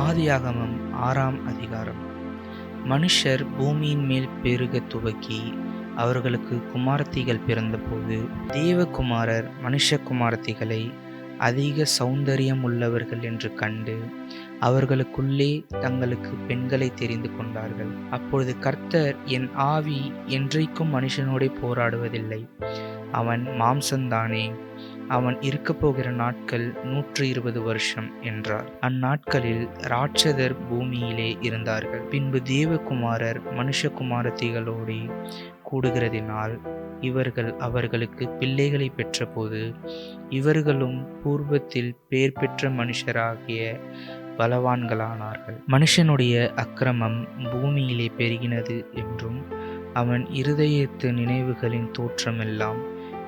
ஆதியாகமம் 6ஆம் அதிகாரம். மனுஷர் பூமியின் மேல் பெருகத் துவக்கி அவர்களுக்கு குமாரத்திகள் பிறந்தபோது தேவகுமாரர் மனுஷகுமாரத்திகளை அதிக சௌந்தரியம் உள்ளவர்கள் என்று கண்டு அவர்களுக்குள்ளே தங்களுக்கு பெண்களை தெரிந்து கொண்டார்கள். அப்பொழுது கர்த்தர், என் ஆவி என்றைக்கும் மனுஷனோடே போராடுவதில்லை, அவன் மாம்சந்தானே, அவன் இருக்கப் போகிற நாட்கள் 120 வருஷம் என்றார். அந்நாட்களில் ராட்சதர் பூமியிலே இருந்தார்கள். பின்பு தேவகுமாரர் மனுஷகுமாரத்திகளோடே கூடுகிறதினால் இவர்கள் அவர்களுக்கு பிள்ளைகளை பெற்றபோது இவர்களும் பூர்வத்தில் பேர் பெற்ற மனுஷராகிய பலவான்களானார்கள். மனுஷனுடைய அக்கிரமம் பூமியிலே பெருகினது என்றும் அவன் இருதயத்து நினைவுகளின் தோற்றமெல்லாம்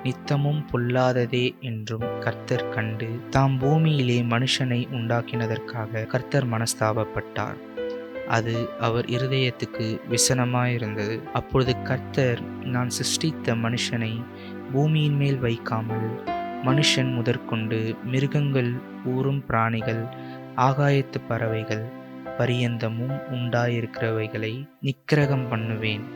நித்தமும் பொல்லாததே என்றும் கர்த்தர் கண்டு தாம் பூமியிலே மனுஷனை உண்டாக்கினதற்காக கர்த்தர் மனஸ்தாபப்பட்டார். அது அவர் இருதயத்துக்கு விசனமாயிருந்தது. அப்பொழுது கர்த்தர், நான் சிருஷ்டித்த மனுஷனை பூமியின் மேல் வைக்காமல் மனுஷன் முதற்கொண்டு மிருகங்கள், ஊரும் பிராணிகள், ஆகாயத்து பறவைகள் பரியந்தமும் உண்டாயிருக்கிறவைகளை நிக்கிரகம் பண்ணுவேன்.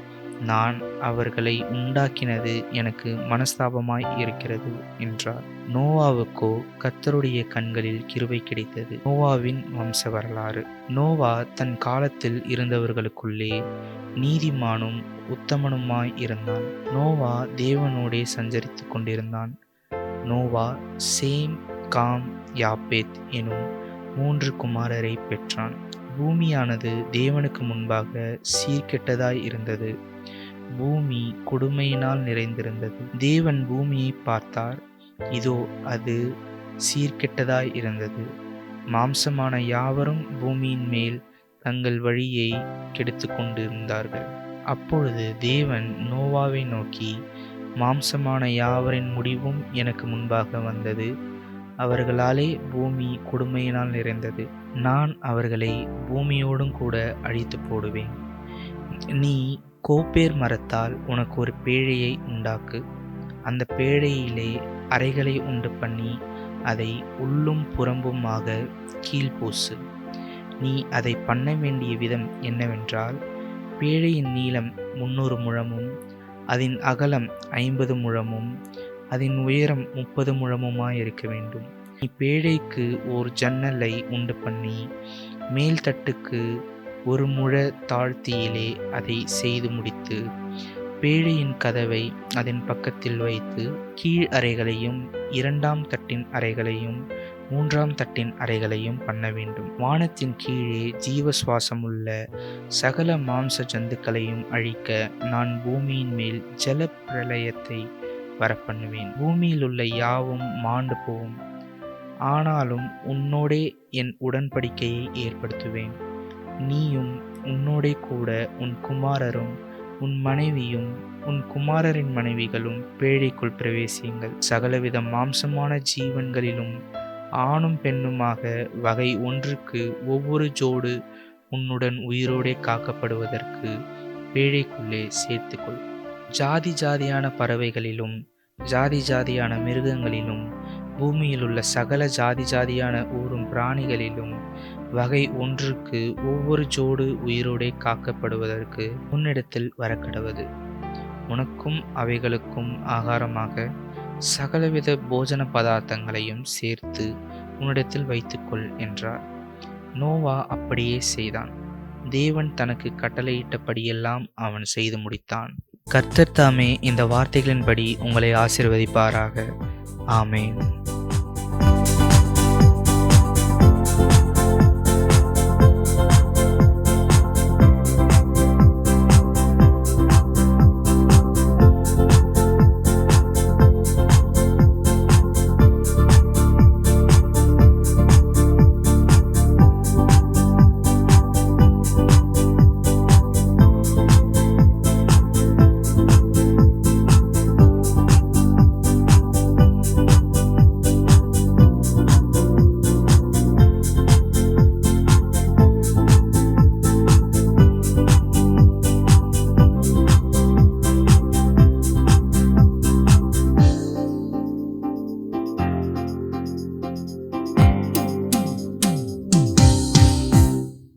நான் அவர்களை உண்டாக்கினது எனக்கு மனஸ்தாபமாய் இருக்கிறது என்றார். நோவாவுக்கோ கர்த்தருடைய கண்களில் கிருபை கிடைத்தது. நோவாவின் வம்ச வரலாறு. நோவா தன் காலத்தில் இருந்தவர்களுக்குள்ளே நீதிமானும் உத்தமனுமாய் இருந்தான். நோவா தேவனோடே சஞ்சரித்து கொண்டிருந்தான். நோவா சேம், காம், யாப்பேத் எனும் 3 குமாரரை பெற்றான். பூமியானது தேவனுக்கு முன்பாக சீர்கெட்டதாய் இருந்தது. பூமி கொடுமையினால் நிறைந்திருந்தது. தேவன் பூமியை பார்த்தார், இதோ அது சீர்கெட்டதாய் இருந்தது. மாம்சமான யாவரும் பூமியின் மேல் தங்கள் வழியை கெடுத்து கொண்டிருந்தார்கள். அப்பொழுது தேவன் நோவாவை நோக்கி, மாம்சமான யாவரின் முடிவும் எனக்கு முன்பாக வந்தது. அவர்களாலே பூமி கொடுமையினால் நிறைந்தது. நான் அவர்களை பூமியோடும் கூட அழித்து போடுவேன். நீ கோப்பேர் மரத்தால் உனக்கு ஒரு பேழையை உண்டாக்கு. அந்த பேழையிலே அறைகளை உண்டு பண்ணி அதை உள்ளும் புறம்புமாக கீழ்பூசு. நீ அதை பண்ண வேண்டிய விதம் என்னவென்றால், பேழையின் நீளம் 300 முழமும் அதன் அகலம் 50 முழமும் அதன் உயரம் 30 முழமுமாயிருக்க வேண்டும். நீ பேழைக்கு ஓர் ஜன்னலை உண்டு பண்ணி மேல் தட்டுக்கு 1 முழ தாழ்த்தியிலே அதை செய்து முடித்து பேழையின் கதவை அதன் பக்கத்தில் வைத்து கீழ் அறைகளையும் 2ஆம் தட்டின் அறைகளையும் 3ஆம் தட்டின் அறைகளையும் பண்ண வேண்டும். வானத்தின் கீழே ஜீவ சுவாசமுள்ள சகல மாம்ச ஜந்துக்களையும் அழிக்க நான் பூமியின் மேல் ஜல பிரளயத்தை வரப்பண்ணுவேன். பூமியில் உள்ள யாவும் மாண்டு போகும். ஆனாலும் உன்னோடே என் உடன்படிக்கையை ஏற்படுத்துவேன். நீயும் உன்னோடே கூட உன் குமாரரும் உன் மனைவியும் உன் குமாரரின் மனைவிகளும் பேழைக்குள் பிரவேசியுங்கள். சகலவித மாம்சமான ஜீவன்களிலும் ஆணும் பெண்ணுமாக வகை ஒன்றுக்கு ஒவ்வொரு ஜோடு உன்னுடன் உயிரோடே காக்கப்படுவதற்கு பேழைக்குள்ளே சேர்த்துக்கொள். ஜாதி ஜாதியான பறவைகளிலும் ஜாதி ஜாதியான மிருகங்களிலும் பூமியில் உள்ள சகல ஜாதி ஜாதியான ஊரும் பிராணிகளிலும் வகை ஒன்றுக்கு ஒவ்வொரு ஜோடு உயிரோடே காக்கப்படுவதற்கு உன்னிடத்தில் வரக்கடவது. உனக்கும் அவைகளுக்கும் ஆகாரமாக சகலவித போஜன பதார்த்தங்களையும் சேர்த்து உன்னிடத்தில் வைத்துக்கொள் என்றார். நோவா அப்படியே செய்தான். தேவன் தனக்கு கட்டளையிட்டபடியெல்லாம் அவன் செய்து முடித்தான். கர்த்தர் தாமே இந்த வார்த்தைகளின்படி உங்களை ஆசீர்வதிப்பாராக. ஆமென்.